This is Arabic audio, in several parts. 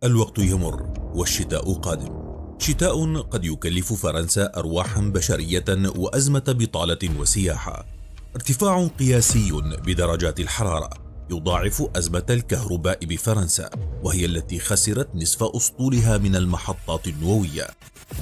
الوقت يمر والشتاء قادم. شتاء قد يكلف فرنسا أرواحا بشرية وأزمة بطالة وسياحة. ارتفاع قياسي بدرجات الحرارة يضاعف أزمة الكهرباء بفرنسا، وهي التي خسرت نصف أسطولها من المحطات النووية.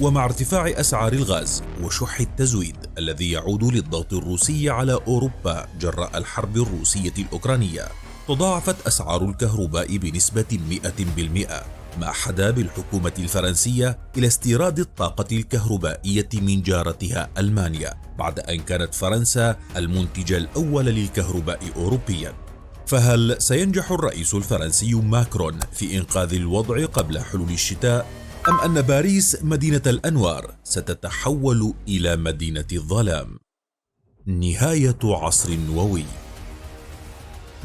ومع ارتفاع أسعار الغاز وشح التزويد الذي يعود للضغط الروسي على أوروبا جراء الحرب الروسية الأوكرانية، تضاعفت أسعار الكهرباء بنسبة 100%، ما حدا بالحكومة الفرنسية إلى استيراد الطاقة الكهربائية من جارتها ألمانيا، بعد أن كانت فرنسا المنتج الأول للكهرباء أوروبيا. فهل سينجح الرئيس الفرنسي ماكرون في إنقاذ الوضع قبل حلول الشتاء، أم أن باريس مدينة الأنوار ستتحول إلى مدينة الظلام؟ نهاية عصر نووي.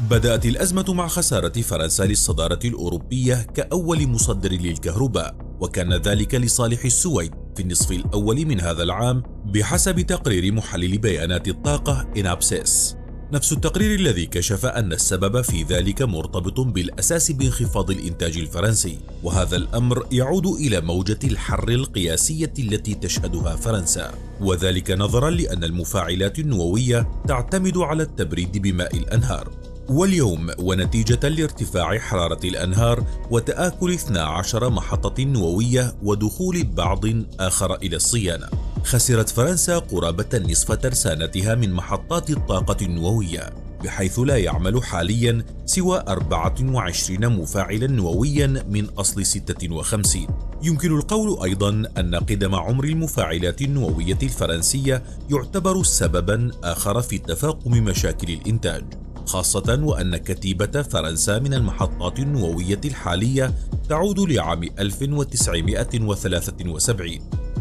بدأت الأزمة مع خسارة فرنسا للصدارة الأوروبية كأول مصدر للكهرباء، وكان ذلك لصالح السويد في النصف الأول من هذا العام بحسب تقرير محلل بيانات الطاقة إنابسيس. نفس التقرير الذي كشف أن السبب في ذلك مرتبط بالأساس بانخفاض الإنتاج الفرنسي، وهذا الأمر يعود إلى موجة الحر القياسية التي تشهدها فرنسا، وذلك نظرا لأن المفاعلات النووية تعتمد على التبريد بماء الأنهار. واليوم ونتيجة لارتفاع حرارة الأنهار وتآكل 12 محطة نووية ودخول بعض آخر إلى الصيانة، خسرت فرنسا قرابة نصف ترسانتها من محطات الطاقة النووية، بحيث لا يعمل حاليا سوى 24 مفاعلا نوويا من أصل 56. يمكن القول أيضا أن قدم عمر المفاعلات النووية الفرنسية يعتبر سببا آخر في تفاقم مشاكل الإنتاج، خاصة وأن كتيبة فرنسا من المحطات النووية الحالية تعود لعام 1973.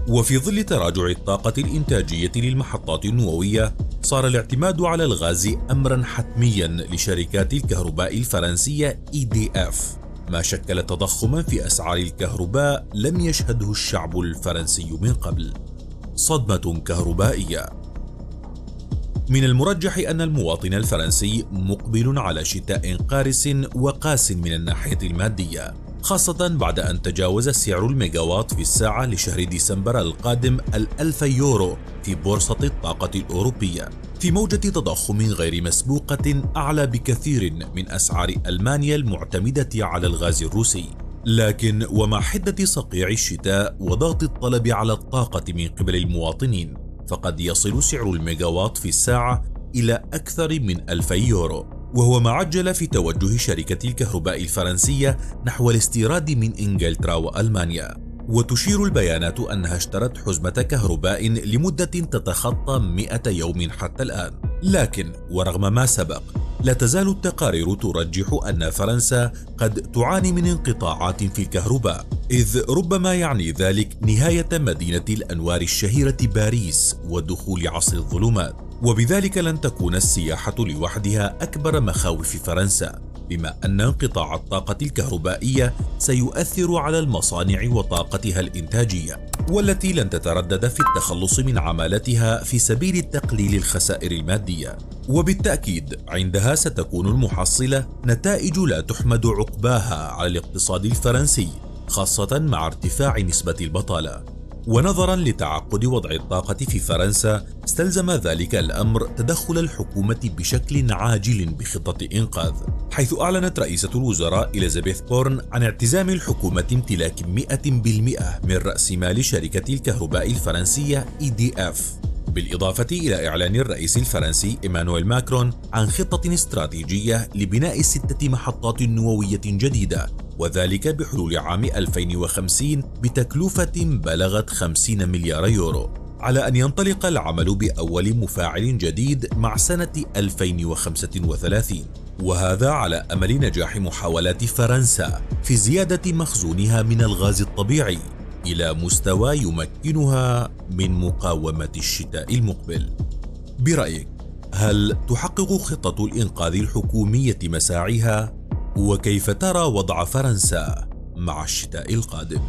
وفي ظل تراجع الطاقة الإنتاجية للمحطات النووية، صار الاعتماد على الغاز أمرا حتميا لشركات الكهرباء الفرنسية EDF، ما شكل تضخما في أسعار الكهرباء لم يشهده الشعب الفرنسي من قبل. صدمة كهربائية. من المرجح أن المواطن الفرنسي مقبل على شتاء قارس وقاس من الناحية المادية، خاصة بعد أن تجاوز سعر الميجاوات في الساعة لشهر ديسمبر القادم 1000 يورو في بورصة الطاقة الأوروبية، في موجة تضخم غير مسبوقة أعلى بكثير من أسعار ألمانيا المعتمدة على الغاز الروسي. لكن ومع حدة صقيع الشتاء وضغط الطلب على الطاقة من قبل المواطنين، فقد يصل سعر الميجاوات في الساعة إلى أكثر من 2000 يورو، وهو ما عجل في توجه شركة الكهرباء الفرنسية نحو الاستيراد من إنجلترا وألمانيا. وتشير البيانات أنها اشترت حزمة كهرباء لمدة تتخطى 100 يوم حتى الآن. لكن ورغم ما سبق، لا تزال التقارير ترجح أن فرنسا قد تعاني من انقطاعات في الكهرباء، إذ ربما يعني ذلك نهاية مدينة الأنوار الشهيرة باريس ودخول عصر الظلمات. وبذلك لن تكون السياحة لوحدها أكبر مخاوف فرنسا، بما أن انقطاع الطاقة الكهربائية سيؤثر على المصانع وطاقتها الإنتاجية، والتي لن تتردد في التخلص من عمالتها في سبيل تقليل الخسائر المادية. وبالتأكيد عندها ستكون المحصلة نتائج لا تحمد عقباها على الاقتصاد الفرنسي، خاصة مع ارتفاع نسبة البطالة. ونظرا لتعقد وضع الطاقة في فرنسا، استلزم ذلك الأمر تدخل الحكومة بشكل عاجل بخطة إنقاذ، حيث أعلنت رئيسة الوزراء إليزابيث بورن عن اعتزام الحكومة امتلاك 100% من رأس مال شركة الكهرباء الفرنسية EDF، بالإضافة إلى إعلان الرئيس الفرنسي إيمانويل ماكرون عن خطة استراتيجية لبناء 6 محطات نووية جديدة، وذلك بحلول عام 2050 بتكلفة بلغت 50 مليار يورو، على أن ينطلق العمل بأول مفاعل جديد مع سنة 2035، وهذا على أمل نجاح محاولات فرنسا في زيادة مخزونها من الغاز الطبيعي إلى مستوى يمكنها من مقاومة الشتاء المقبل. برأيك، هل تحقق خطة الإنقاذ الحكومية مساعيها؟ وكيف ترى وضع فرنسا مع الشتاء القادم؟